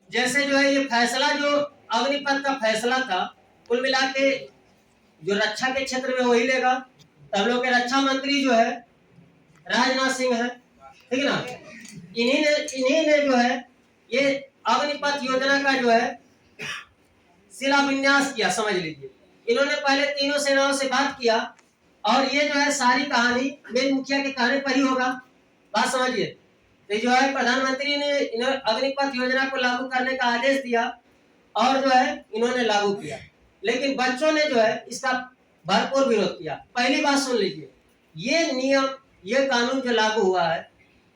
जैसे जो है ये फैसला जो अग्निपथ का फैसला था, कुल मिला के जो रक्षा के क्षेत्र में वही लेगा। तो हम लोग के रक्षा मंत्री जो है राजनाथ सिंह है, ठीक है ना। इन्हीं ने जो है ये अग्निपथ योजना का जो है शिलान्यास किया, समझ लीजिए। इन्होंने पहले तीनों सेनाओं से बात किया और ये जो है सारी कहानी मेरे मुखिया के कहने पर ही होगा, बात समझिए। तो जो है प्रधानमंत्री ने अग्निपथ योजना को लागू करने का आदेश दिया और जो है इन्होंने लागू किया, लेकिन बच्चों ने जो है इसका भरपूर विरोध किया। पहली बात सुन लीजिए, ये नियम, ये कानून जो लागू हुआ है,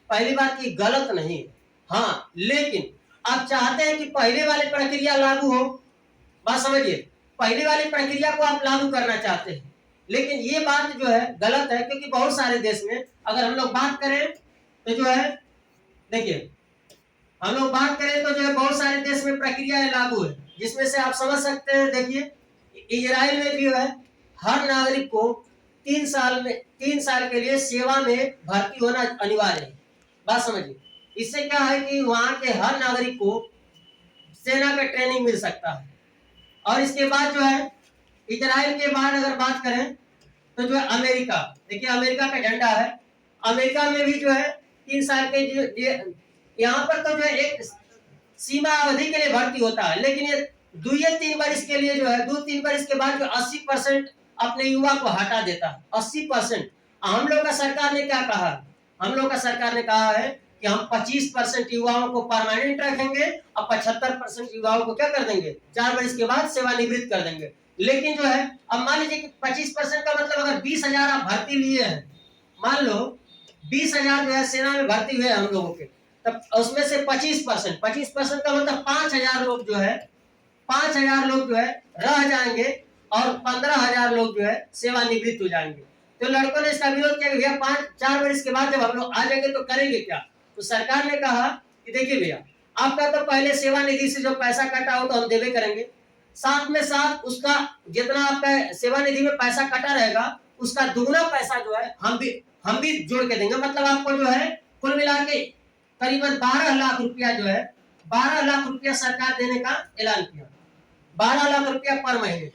पहली बात की गलत नहीं, हाँ, लेकिन आप चाहते हैं कि पहले वाली प्रक्रिया लागू हो, बात समझिए। पहले वाली प्रक्रिया को आप लागू करना चाहते हैं, लेकिन ये बात जो है गलत है, क्योंकि बहुत सारे देश में अगर हम लोग बात करें तो जो है देखिए, हम लोग बात करें तो जो है बहुत सारे देश में प्रक्रिया लागू है, जिसमें से आप समझ सकते हैं। देखिए इजराइल में भी है, हर नागरिक को 3 साल के लिए सेवा में भर्ती होना अनिवार्य है, बात समझिए। इससे क्या है कि वहां के हर नागरिक को सेना का ट्रेनिंग मिल सकता है। और इसके बाद जो है इजराइल के बाद अगर बात करें तो जो है अमेरिका, देखिए अमेरिका का झंडा है। अमेरिका में भी जो है 3 साल के यहाँ पर तो जो है एक सीमा अवधि के लिए भर्ती होता है, लेकिन ये 2 या 3 वर्ष के लिए जो है 2-3 वर्ष के बाद जो 80% अपने युवा को हटा देता है, 80%। हम लोग का सरकार ने क्या कहा, हम लोग का सरकार ने कहा है कि हम 25% युवाओं को परमानेंट रखेंगे और 75% युवाओं को क्या कर देंगे, 4 वर्ष के बाद सेवानिवृत्त कर देंगे। लेकिन जो है अब मान लीजिए कि 25% का मतलब अगर 20,000 आप भर्ती लिए हैं, मान लो 20,000 जो है सेना में भर्ती हुए हम लोगों के, तब उसमें से 25% का मतलब 5,000 लोग जो है 5,000 लोग जो है रह जाएंगे और 15,000 लोग जो है सेवानिवृत्त हो जाएंगे। तो लड़कों ने इसका विरोध किया कि भैया 4 वर्ष के बाद जब हम लोग आ जाएंगे तो करेंगे क्या। तो सरकार ने कहा कि देखिए भैया, आपका तो पहले सेवानिधि से जो पैसा कटा हो तो हम देवे करेंगे, साथ में साथ उसका जितना आपका सेवानिधि में पैसा कटा रहेगा उसका दुगना पैसा जो है हम भी जोड़ के देंगे। मतलब आपको जो है कुल मिला के करीबन 12 लाख रुपया जो है 12 लाख रुपया सरकार देने का ऐलान किया। 12 लाख रुपया पर महीने,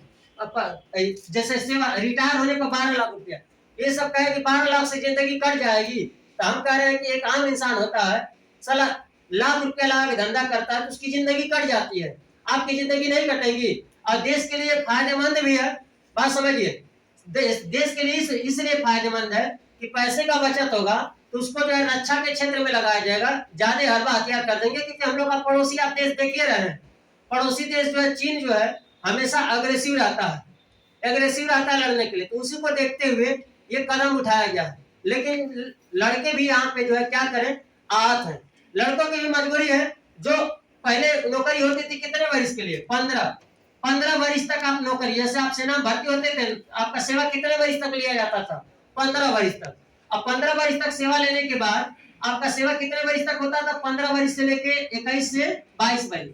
जैसे सेवा रिटायर होने को 12 लाख रुपया, ये सब कहे कि 12 लाख से जिंदगी कट जाएगी। तो हम कह रहे हैं कि एक आम इंसान होता है, साला लाख रुपया लगा के धंधा करता है तो उसकी जिंदगी कट जाती है, आपकी जिंदगी नहीं कटेगी। और देश के लिए फायदेमंद भी है, बात समझिए। देश के लिए इसलिए फायदेमंद है कि पैसे का बचत होगा तो उसको जो है रक्षा के क्षेत्र में लगाया जाएगा, ज्यादा हरबा हथियार कर देंगे। क्योंकि हम लोग का पड़ोसी आप देश देखिए रहे हैं, पड़ोसी देश जो है चीन जो है हमेशा अग्रेसिव रहता है लड़ने के लिए, तो उसी को देखते हुए ये कदम उठाया गया है। लेकिन लड़के भी यहाँ पे जो है क्या करें, आहत है। लड़कों की भी मजबूरी है, जो पहले नौकरी होती थी कितने वर्ष के लिए, 15 वर्ष तक आप नौकरी, जैसे आप सेना भर्ती होते थे आपका सेवा कितने वर्ष तक लिया जाता था, 15 वर्ष तक। अब 15 वर्ष तक सेवा लेने के बाद आपका सेवा कितने वर्ष तक होता था, 15 वर्ष से लेके 21 से 22 वर्ष,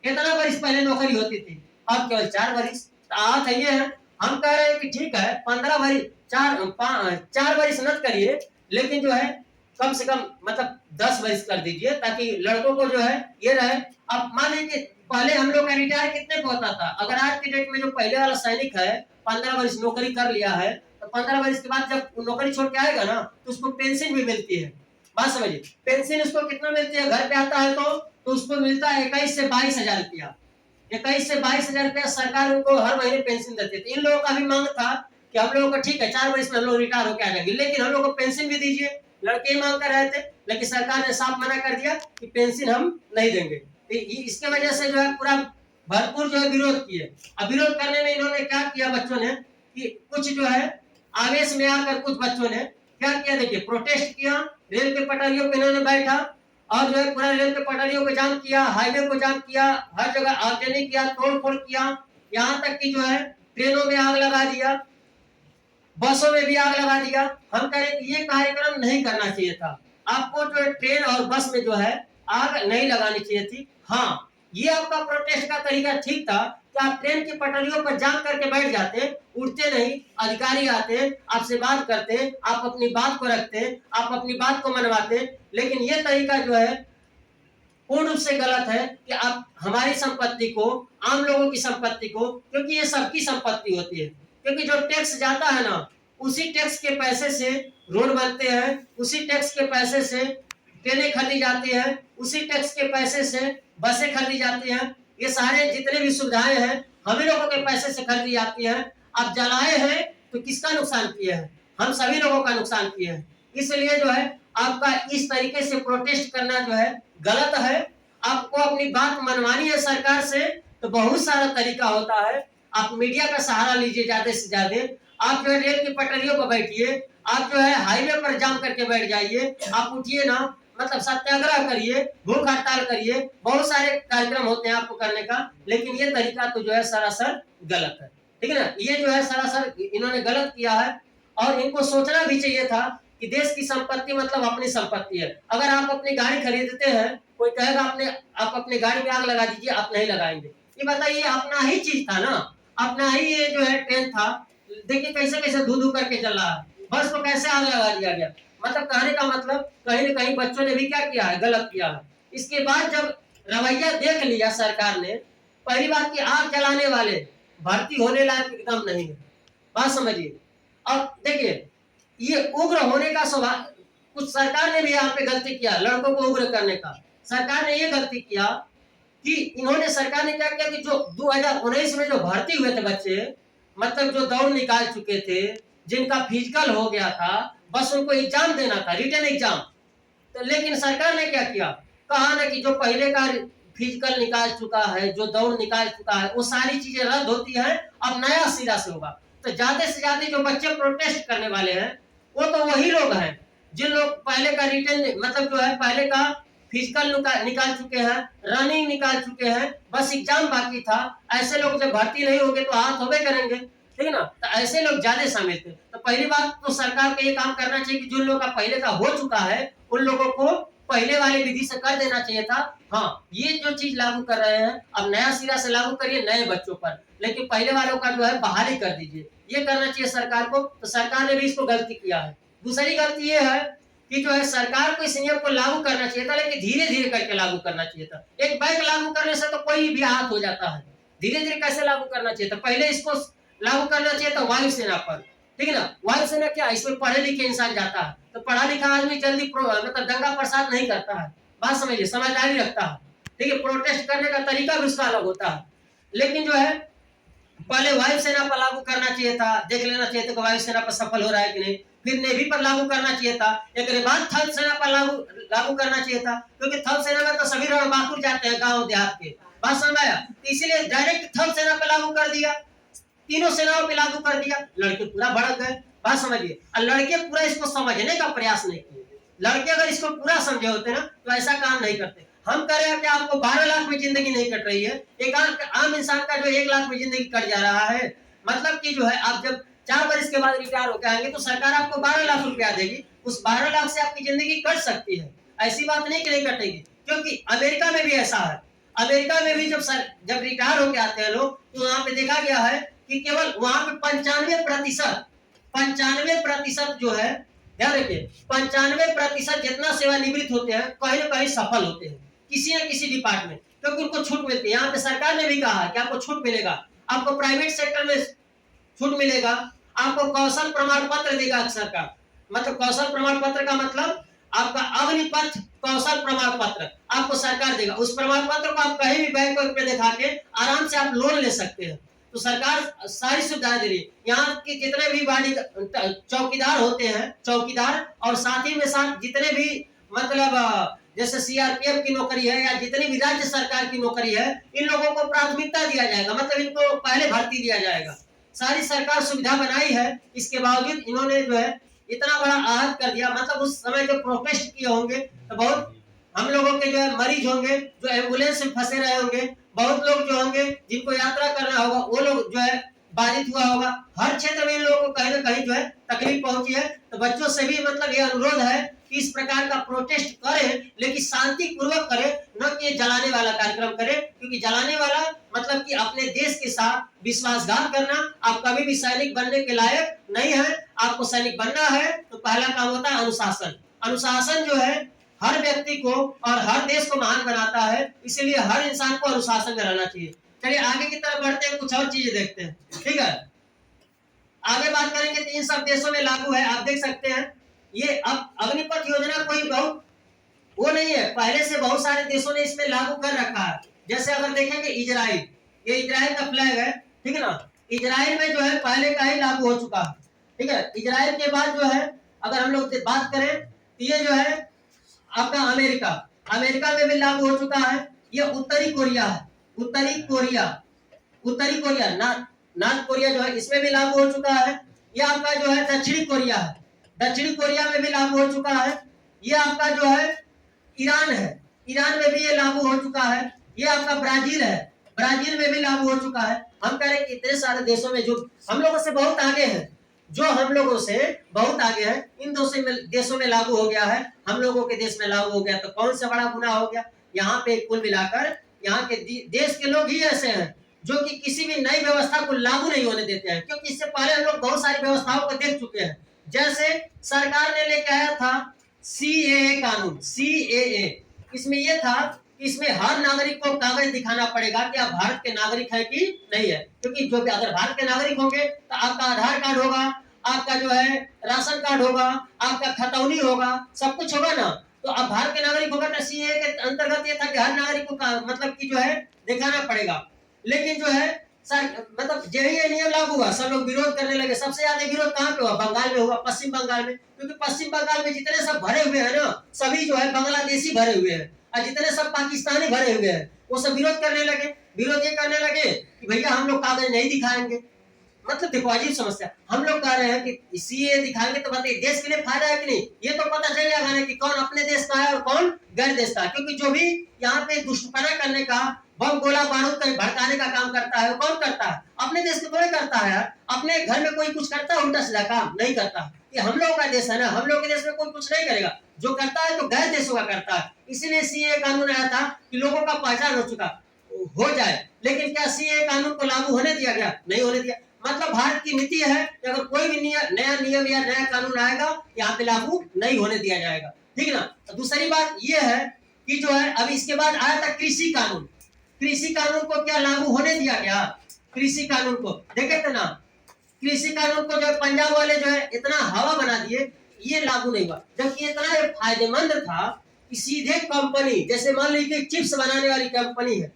कितना वर्ष पहले नौकरी होती थी, अब केवल 4 वर्ष। आहत है ये है। हम कह रहे हैं कि ठीक है 15 वर्ष 4 वर्ष मत करिए, लेकिन जो है कम से कम मतलब 10 वर्ष कर दीजिए, ताकि लड़कों को जो है ये रहे। अब मान लीजिए पहले हम लोग का रिटायर कितने को होता था, अगर आज की डेट में जो पहले वाला सैनिक है 15 वर्ष नौकरी कर लिया है, तो 15 वर्ष के बाद जब नौकरी छोड़ के आएगा ना तो उसको पेंशन भी मिलती है, बात समझिए। पेंशन उसको कितना मिलती है, घर पे आता है तो उसको मिलता है 21 से 22,000 रुपया। 21 से 22,000 रुपया सरकार उनको हर महीने पेंशन देती थी। इन लोगों का भी मांग था कि हम लोगों को ठीक है 4 वर्ष में हम लोग रिटायर होकर आ जाएंगे, लेकिन हम लोग को पेंशन भी दीजिए। लड़के मांग कर रहे थे, लेकिन सरकार ने साफ मना कर दिया कि पेंशन हम नहीं देंगे। इसके वजह से जो है पूरा भरपूर जो है विरोध किए। अब विरोध करने में इन्होंने क्या किया, बच्चों ने कि कुछ जो है आवेश में आकर कुछ बच्चों ने क्या किया, देखिए प्रोटेस्ट किया, रेल के पटरियों पे इन्होंने बैठा और जो है पूरा रेल के पटरियों को जाम किया, हाईवे को जाम किया, हर जगह आगजनी किया, तोड़-फोड़ किया, यहाँ तक कि जो है ट्रेनों में आग लगा दिया, बसों में भी आग लगा दिया। हम कह रहे हैं कि ये कार्यक्रम नहीं करना चाहिए था, आपको जो है ट्रेन और बस में जो है आग नहीं लगानी चाहिए थी। हाँ, ये आपका प्रोटेस्ट का तरीका ठीक था कि आप ट्रेन की पटरियों पर जाम करके बैठ जाते, उठते नहीं, अधिकारी आते, आपसे बात करते, आप अपनी बात को रखते, आप अपनी बात को मनवाते। लेकिन ये तरीका जो है पूर्ण रूप से गलत है कि आप हमारी संपत्ति को, आम लोगों की संपत्ति को, क्योंकि ये सबकी संपत्ति होती है, क्योंकि जो टैक्स जाता है ना, उसी टैक्स के पैसे से रोड बनते हैं, उसी टैक्स के पैसे से ट्रेनें खरीदी जाती हैं, उसी टैक्स के पैसे से बसें खरीदी जाती हैं। ये सारे जितने भी सुविधाएं हैं हम ही लोगों के पैसे से खरीदी जाती हैं। आप जलाए हैं तो किसका नुकसान किए हैं? हम सभी लोगों का नुकसान किए हैं। इसलिए जो है आपका इस तरीके से प्रोटेस्ट करना जो है गलत है। आपको अपनी बात मनवानी है सरकार से तो बहुत सारा तरीका होता है। आप मीडिया का सहारा लीजिए ज्यादा से ज्यादा। आप जो है रेल की पटरियों पर बैठिए, आप जो है हाईवे पर जाम करके बैठ जाइए, आप उठिए ना, मतलब सत्याग्रह करिए, भूख हड़ताल करिए, बहुत सारे कार्यक्रम होते हैं आपको करने का, लेकिन ये तरीका तो जो है सरासर गलत है। ठीक है ना, ये जो है सरासर इन्होंने गलत किया है और इनको सोचना भी चाहिए था कि देश की संपत्ति मतलब अपनी संपत्ति है। अगर आप अपनी गाड़ी खरीदते हैं, कोई कहेगा आप अपने गाड़ी में आग लगा दीजिए, आप नहीं लगाएंगे। ये बताइए, अपना ही चीज था ना, अपना ही ये जो है ट्रेन था। देखिए कैसे कैसे धू धू करके चल रहा है, बस को कैसे आग लगा दिया गया। मतलब कहने का मतलब कहीं न कहीं बच्चों ने भी क्या किया है, गलत किया है। इसके बाद जब रवैया देख लिया सरकार ने, पहली बात की आग जलाने वाले भर्ती होने लायक एकदम नहीं है, बात समझिए। और देखिए ये उग्र होने का स्वभाव, कुछ सरकार ने भी यहाँ पे गलती किया लड़कों को उग्र करने का। सरकार ने ये गलती किया कि सरकार ने क्या किया कि जो 2019 में जो भर्ती हुए थे बच्चे, मतलब जो दौड़ निकाल चुके थे, जिनका फिजिकल हो गया था, बस उनको एग्जाम देना था, रिटन एग्जाम। तो लेकिन सरकार ने क्या किया, कहा ना कि जो पहले का फिजिकल निकाल चुका है, जो दौड़ निकाल चुका है, वो सारी चीजें रद्द होती है, अब नया सिरा से होगा। तो ज्यादा से ज्यादा जो बच्चे प्रोटेस्ट करने वाले हैं वो तो वही लोग हैं जिन लोग पहले का रिटर्न मतलब जो है पहले का फिजिकल निकाल चुके हैं, रनिंग निकाल चुके हैं, बस एग्जाम बाकी था। ऐसे लोग जब भर्ती नहीं होंगे तो हाथ होबे करेंगे, ठीक है ना। तो ऐसे लोग ज्यादा शामिल थे। तो पहली बात तो सरकार को ये काम करना चाहिए कि जो लोग का पहले का हो चुका है उन लोगों को पहले वाली विधि से कर देना चाहिए था। हाँ, ये जो चीज लागू कर रहे हैं अब नया सिरा से लागू करिए नए बच्चों पर, लेकिन पहले वालों का जो है बहाली कर दीजिए, ये करना चाहिए सरकार को। तो सरकार ने भी इसको गलती किया है। दूसरी गलती ये है कि जो है सरकार को इस नियम को लागू करना चाहिए था, लेकिन धीरे धीरे करके लागू करना चाहिए था। एक बैग लागू करने से तो कोई भी हाथ हो जाता है, धीरे धीरे कैसे लागू करना चाहिए था। पहले इसको लागू करना चाहिए था वायुसेना पर, ठीक है ना। वायुसेना क्या, इसमें पढ़े लिखे इंसान जाता है, तो पढ़ा लिखा आदमी जल्दी मतलब दंगा प्रसाद नहीं करता है, बात समझिए, समझदारी रखता है, ठीक है। प्रोटेस्ट करने का तरीका भी उसका अलग होता है। लेकिन जो है पहले वायुसेना पर लागू करना चाहिए था, देख लेना चाहिए था कि वायुसेना पर सफल हो रहा है कि नहीं। फिर नेवी पर लागू करना चाहिए था, एक बाद थल सेना पर लागू करना चाहिए था, क्योंकि थल सेना में तो सभी रणबांकुर जाते हैं गांव देहात के, बात समझ आया। तो इसीलिए डायरेक्ट थल सेना पर लागू कर दिया, तीनों सेनाओं पे लागू कर दिया। लड़के पूरा भड़क गए, बात समझिए। और लड़के पूरा इसको समझने का प्रयास नहीं किए। लड़के अगर इसको पूरा समझे होते ना तो ऐसा काम नहीं करते। हम कह रहे हैं कि आपको 12 लाख में जिंदगी नहीं कट रही है, एक आम इंसान का जो 1 लाख में जिंदगी कट जा रहा है। मतलब कि जो है आप जब 4 वर्ष के बाद रिटायर होकर आएंगे तो सरकार आपको 12 लाख रुपया देगी, उस 12 लाख से आपकी जिंदगी कट सकती है। ऐसी बात नहीं कि नहीं कटेगी, क्योंकि अमेरिका में भी ऐसा है। अमेरिका में भी जब रिटायर होकर आते हैं लोग तो वहां पे देखा गया है कि केवल वहां पे 95% जो है, ध्यान रखिए, 95% जितना सेवानिवृत्त होते हैं कहीं ना कहीं सफल होते हैं किसी न किसी डिपार्टमेंट, क्योंकि उनको छूट मिलती है। यहाँ पे सरकार ने भी कहा कि आपको छूट मिलेगा, आपको प्राइवेट सेक्टर में छूट मिलेगा, आपको कौशल प्रमाण पत्र देगा सरकार। मतलब कौशल प्रमाण पत्र का मतलब आपका अग्निपथ कौशल प्रमाण पत्र आपको सरकार देगा। उस प्रमाण पत्र को आप कहीं भी बैंक में दिखा के आराम से आप लोन ले सकते हैं। तो सरकार सारी सुविधाएं दे रही है। यहाँ के जितने भी बाड़ी चौकीदार होते हैं, चौकीदार, और साथ ही में साथ जितने भी मतलब जैसे सीआरपीएफ की नौकरी है या जितनी भी राज्य सरकार की नौकरी है, इन लोगों को प्राथमिकता दिया जाएगा, मतलब इनको पहले भर्ती दिया जाएगा। सारी सरकार सुविधा बनाई है, इसके बावजूद इन्होंने जो है इतना बड़ा आहत कर दिया। मतलब उस समय जो प्रोटेस्ट किए होंगे तो बहुत हम लोगों के जो है मरीज होंगे, जो एम्बुलेंस में फंसे रहे होंगे, बहुत लोग जो होंगे जिनको यात्रा करना होगा वो लोग जो है बाधित हुआ होगा। हर क्षेत्र में इन लोगों को कहीं ना कहीं जो है तकलीफ पहुंची है। तो बच्चों से भी मतलब ये अनुरोध है कि इस प्रकार का प्रोटेस्ट करें, लेकिन शांति पूर्वक करें, न कि जलाने वाला कार्यक्रम करें, क्योंकि जलाने वाला मतलब कि अपने देश के साथ विश्वासघात करना। आप कभी भी सैनिक बनने के लायक नहीं है। आपको सैनिक बनना है तो पहला काम होता है अनुशासन। अनुशासन जो है हर व्यक्ति को और हर देश को महान बनाता है, इसीलिए हर इंसान को अनुशासन में रहना चाहिए। चलिए आगे की तरफ बढ़ते हैं, कुछ और चीजें देखते हैं। ठीक है, आगे बात करेंगे तो इन सब देशों में लागू है। आप देख सकते हैं ये अब अग्निपथ योजना कोई बहुत वो नहीं है, पहले से बहुत सारे देशों ने इसमें लागू कर रखा है। जैसे अगर देखेंगे इजराइल, ये इजराइल का फ्लैग है, ठीक है ना। इजराइल में जो है पहले का ही लागू हो चुका है, ठीक है। इजराइल के बाद जो है अगर हम लोग बात करें तो ये जो है आपका अमेरिका, अमेरिका में भी लागू हो चुका है। ये उत्तरी कोरिया है, उत्तरी कोरिया, उत्तरी कोरिया, नॉर्थ कोरिया जो है इसमें भी लागू हो चुका है। ये आपका जो है दक्षिणी कोरिया है, दक्षिणी कोरिया में भी लागू हो चुका है। ये आपका जो है ईरान है, ईरान में भी ये लागू हो चुका है। ये आपका ब्राजील है, ब्राजील में भी लागू हो चुका है। हम कह रहे हैं इतने सारे देशों में जो हम लोगों से बहुत आगे हैं, जो हम लोगों से बहुत आगे है, इन देशों में लागू हो गया है, हम लोगों के देश में लागू हो गया, तो कौन सा बड़ा गुनाह हो गया। यहाँ पे कुल मिलाकर यहाँ के देश के लोग ही ऐसे हैं जो कि किसी भी नई व्यवस्था को लागू नहीं होने देते हैं, क्योंकि इससे पहले हम लोग बहुत सारी व्यवस्थाओं को देख चुके हैं। जैसे सरकार ने लेके आया था सीएए कानून, सीएए, इसमें यह था कि इसमें हर नागरिक को कागज दिखाना पड़ेगा कि आप भारत के नागरिक है कि नहीं है, क्योंकि जो भी अगर भारत के नागरिक होंगे तो आपका आधार कार्ड होगा, आपका जो है राशन कार्ड होगा, आपका खतौनी होगा, सब कुछ होगा ना। तो अब भारत के नागरिक होगा तो सीएए के अंतर्गत ये था कि हर नागरिक को मतलब कि जो है दिखाना पड़ेगा। लेकिन जो है मतलब यही नियम लागू हुआ, सब लोग विरोध करने लगे। सबसे ज्यादा विरोध कहाँ पे हुआ, बंगाल में हुआ, पश्चिम बंगाल में, क्योंकि पश्चिम बंगाल में जितने सब भरे हुए हैं ना, सभी जो है बांग्लादेशी भरे हुए हैं, और जितने सब पाकिस्तानी भरे हुए हैं वो सब विरोध करने लगे। विरोध ये करने लगे कि भैया हम लोग कागज नहीं दिखाएंगे। मतलब देखो अजीब समस्या, हम लोग कह रहे हैं कि सीए दिखाएंगे तो बताइए देश के लिए फायदा है कि नहीं, ये तो पता चल जाएगा ना कि कौन अपने देश का है और कौन गैर देश का है। क्योंकि जो भी यहाँ पे दुष्टपना करने का, बम गोला बारूद का भड़काने का काम करता है, कौन करता है, अपने देश के थोड़े करता है। अपने घर में कोई कुछ करता है उल्टा सीधा काम नहीं करता। ये हम लोगों का देश है ना, हम लोग के देश में कोई कुछ नहीं करेगा, जो करता है तो गैर देशों का करता है। इसीलिए सीए कानून आया था कि लोगों का पहचान हो जाए। लेकिन क्या सीए कानून को लागू होने दिया गया, नहीं होने दिया। मतलब भारत की नीति है कि अगर कोई भी नया नियम या नया कानून आएगा यहाँ पे लागू नहीं होने दिया जाएगा, ठीक है ना। तो दूसरी बात यह है कि जो है अभी इसके बाद आया था कृषि कानून, कृषि कानून को क्या लागू होने दिया गया, कृषि कानून को देखे थे ना, कृषि कानून को जो पंजाब वाले जो है इतना हवा बना दिए, ये लागू नहीं हुआ। जबकि इतना फायदेमंद था कि सीधे कंपनी, जैसे मान लीजिए चिप्स बनाने वाली कंपनी है,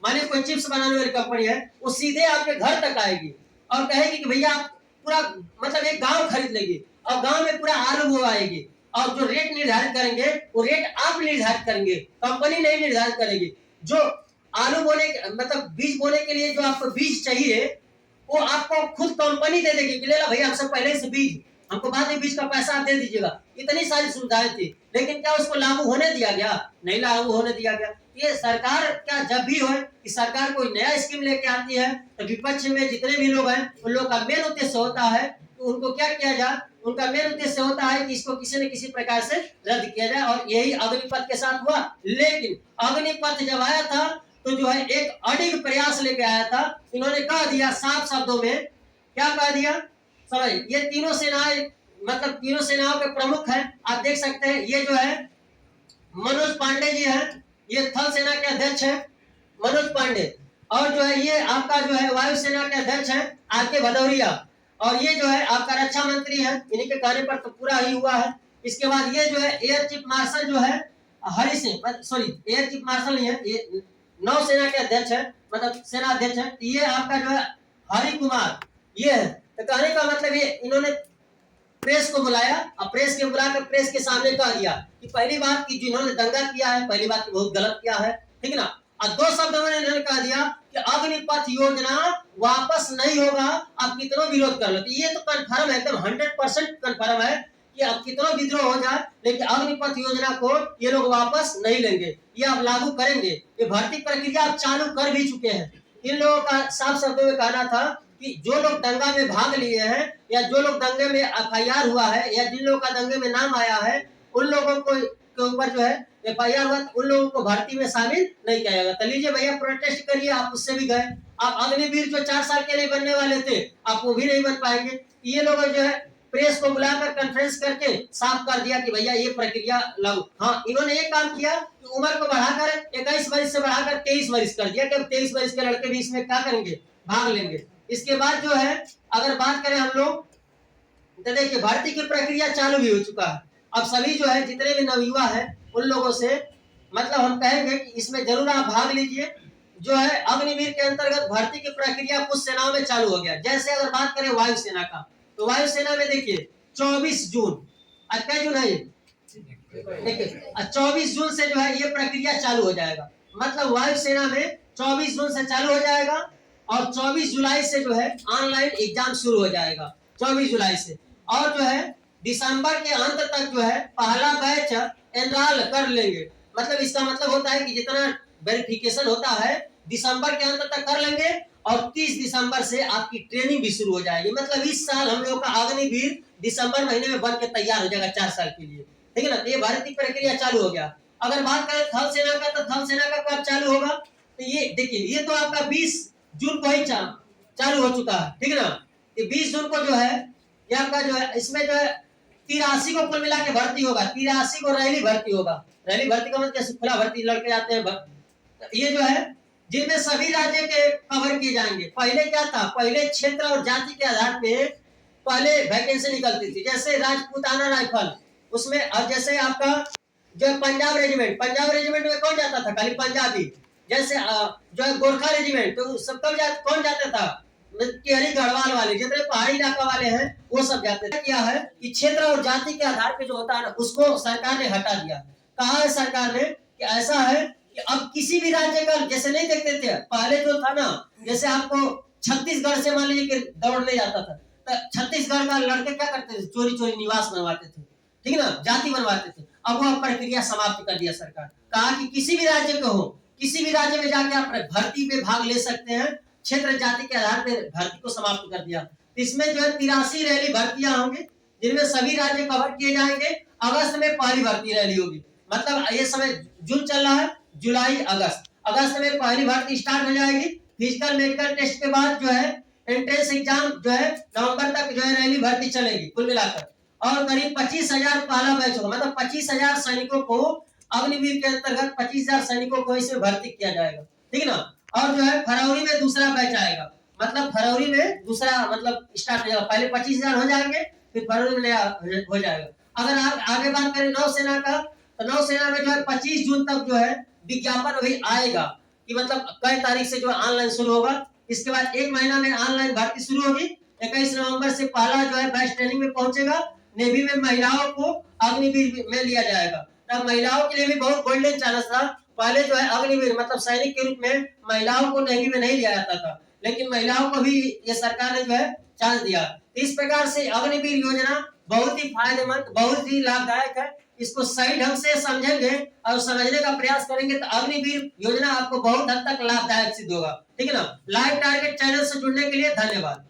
मानिए कोई चिप्स बनाने वाली कंपनी है, वो सीधे आपके घर तक आएगी और कहेगी कि भैया आप पूरा मतलब एक गांव खरीद लेंगे और गांव में पूरा आलू बोआएगी, और जो रेट निर्धारित करेंगे वो रेट आप निर्धारित करेंगे, कंपनी नहीं निर्धारित करेगी। जो आलू बोने मतलब बीज बोने के लिए जो आपको बीज चाहिए वो आपको खुद कंपनी दे देगी कि ले लो भैया हमसे पहले से बीज, हमको बाद में बीज का पैसा आप दे दीजिएगा। इतनी सारी सुविधाएं थी, लेकिन क्या उसको लागू होने दिया गया, नहीं लागू होने दिया गया। ये सरकार क्या जब भी हो कि सरकार कोई नया स्कीम लेके आती है तो विपक्ष में जितने भी लोग हैं उन लोगों का मेन उद्देश्य होता है तो उनको क्या किया जाए, उनका मेन उद्देश्य होता है कि इसको किसी न किसी प्रकार से रद्द किया जाए, और यही अग्निपथ के साथ हुआ। लेकिन अग्निपथ जब आया था तो जो है एक अडिग प्रयास लेके आया था। इन्होंने कह दिया साफ शब्दों में, क्या कह दिया समझ, ये तीनों सेनाएं मतलब तीनों सेनाओं के प्रमुख हैं, आप देख सकते हैं। ये जो है मनोज पांडे जी हैं, ये थल सेना के अध्यक्ष हैं मनोज पांडे, और जो है ये आपका जो है वायुसेना के अध्यक्ष हैं आर.के. भदौरिया, और ये जो है आपका रक्षा मंत्री है, इन्हीं के कहने पर तो पूरा ही हुआ है। इसके बाद ये जो है एयर चीफ मार्शल जो है Hari Singh, sorry air chief marshal नहीं है, ये नौसेना के अध्यक्ष है, मतलब सेना अध्यक्ष है। ये आपका जो है हरि कुमार, ये है। तो कहने का मतलब ये इन्होंने प्रेस को बुलाया और प्रेस के बुलाकर प्रेस के सामने कह दिया कि पहली बात कि जिन्होंने दंगा किया है, पहली बात कि बहुत गलत किया है, ठीक है ना। और दो शब्दों में इन्होंने कह दिया कि अग्निपथ योजना वापस नहीं होगा, आप कितना विरोध कर लो। तो ये तो कन्फर्म है, एकदम 100% कन्फर्म है कि अब कितना विद्रोह हो जाए लेकिन अग्निपथ योजना को ये लोग वापस नहीं लेंगे, ये आप लागू करेंगे। ये भर्ती प्रक्रिया आप चालू कर भी चुके हैं। इन लोगों का साफ शब्दों में कहना था कि जो लोग दंगा में भाग लिए हैं या जो लोग दंगे में एफआईआर हुआ है या जिन लोगों का दंगे में नाम आया है उन लोगों को के ऊपर जो है एफआईआर हुआ, उन लोगों को भर्ती में शामिल नहीं किया जाएगा। तो लीजिए भैया प्रोटेस्ट करिए, आप उससे भी गए। आप अग्निवीर जो 4 साल के लिए बनने वाले थे आप वो भी नहीं बन पाएंगे। ये लोग जो है प्रेस को बुलाकर कॉन्फ्रेंस करके साफ कर दिया कि भैया ये प्रक्रिया लागू। हाँ, इन्होंने ये काम किया कि उम्र को बढ़ाकर 21 वर्ष से बढ़ाकर 23 वर्ष कर दिया कि 23 वर्ष के लड़के भी इसमें क्या करेंगे, भाग लेंगे। इसके बाद जो है अगर बात करें हम लोग तो देखिए भर्ती की प्रक्रिया चालू भी हो चुका है। अब सभी जो है जितने भी नवयुवा है उन लोगों से मतलब हम कहेंगे कि इसमें जरूर आप भाग लीजिए। जो है अग्निवीर के अंतर्गत भर्ती की प्रक्रिया कुछ सेनाओं में चालू हो गया। जैसे अगर बात करें वायुसेना का, तो वायुसेना में देखिए 24 जून, आज क्या जून है ये, देखिए 24 जून से जो है ये प्रक्रिया चालू हो जाएगा। मतलब वायुसेना में 24 जून से चालू हो जाएगा और 24 जुलाई से जो है ऑनलाइन एग्जाम शुरू हो जाएगा, 24 जुलाई से। और जो है दिसंबर के अंत तक जो है पहला बैच एनरोल कर लेंगे। मतलब इसका मतलब होता है कि जितना वेरिफिकेशन होता है दिसंबर के अंत तक कर लेंगे और 30 दिसंबर से आपकी ट्रेनिंग भी शुरू हो जाएगी। मतलब इस साल हम लोगों का अग्निवीर दिसंबर महीने में बन के तैयार हो जाएगा 4 साल के लिए, ठीक है ना। ये भर्ती प्रक्रिया चालू हो गया। अगर बात करें थल सेना का, तो थल सेना का कब चालू होगा, तो ये देखिए ये तो आपका 20 जून को ही चालू हो चुका है, ठीक है ना। ये 20 जून को जो है ये आपका जो है इसमें जो है 83 को कुल मिला के भर्ती होगा। 83 को रैली भर्ती होगा। रैली भर्ती का मतलब जैसे खुला भर्ती लड़के जाते हैं, ये जो है जिनमें सभी राज्य के कवर किए जाएंगे। पहले क्या था, पहले क्षेत्र और जाति के आधार पे पहले वैकेंसी निकलती थी। जैसे राजपूताना राइफल उसमें, अब जैसे आपका जो पंजाब रेजिमेंट में कौन जाता था, खाली पंजाबी। जैसे जो है गोरखा रेजिमेंट, तो सब कौन जाता था, टिहरी गढ़वाल वाले, जितने पहाड़ी इलाका वाले हैं वो सब जाते थे। क्या है कि क्षेत्र और जाति के आधार पे जो होता है ना उसको सरकार ने हटा दिया। कहा है सरकार ने कि ऐसा है कि अब किसी भी राज्य का, जैसे नहीं देखते थे पहले जो था ना, जैसे आपको छत्तीसगढ़ से मान लीजिए कि दौड़ने जाता था, तो छत्तीसगढ़ का लड़के क्या करते थे, चोरी चोरी निवास बनवाते थे, ठीक है ना, जाति बनवाते थे। अब वो प्रक्रिया समाप्त कर दिया सरकार। कहा कि किसी भी राज्य के हो, किसी भी राज्य में जाके आप भर्ती पे भाग ले सकते हैं। क्षेत्र जाति के आधार पर भर्ती को समाप्त कर दिया। इसमें जो है 83 रैली भर्तियां होंगी जिनमें सभी राज्य कवर किए जाएंगे। अगस्त में पहली भर्ती रैली होगी। मतलब ये समय जून चल रहा है, जुलाई अगस्त में पहली भर्ती स्टार्ट हो जाएगी। फिजिकल मेडिकल टेस्ट के बाद जो है एंट्रेंस एग्जाम जो है नवंबर तक जो है रैली भर्ती चलेगी कुल मिलाकर। और करीब 25,000 पहला बैच होगा। मतलब 25,000 सैनिकों को अग्निवीर के अंतर्गत 25,000 सैनिकों को इसमें भर्ती किया जाएगा, ठीक है ना। और जो है फरवरी में दूसरा बैच आएगा। मतलब फरवरी में दूसरा मतलब स्टार्ट हो जाएगा। पहले 25,000 हो जाएंगे, फिर फरवरी में नया हो जाएगा। अगर आप आगे बात करें नौसेना का, तो नौसेना में जो है 25 जून तक जो है विज्ञापन अभी आएगा कि मतलब कई तारीख से जो है ऑनलाइन शुरू होगा। इसके बाद 1 महीना में ऑनलाइन भर्ती शुरू होगी। 21 नवंबर से पहला जो है बैच ट्रेनिंग में पहुंचेगा। नेवी में महिलाओं को अग्निवीर में लिया जाएगा। तब महिलाओं के लिए भी बहुत गोल्डन चांस था। पहले जो है अग्निवीर मतलब सैनिक के रूप में महिलाओं को नेवी में नहीं लिया जाता था, लेकिन महिलाओं को भी ये सरकार ने जो है चांस दिया। इस प्रकार से अग्निवीर योजना बहुत ही फायदेमंद, बहुत ही लाभदायक है। इसको सही ढंग से समझेंगे और समझने का प्रयास करेंगे तो अग्निवीर योजना आपको बहुत हद तक लाभदायक सिद्ध होगा, ठीक है ना। लाइव टारगेट चैनल से जुड़ने के लिए धन्यवाद।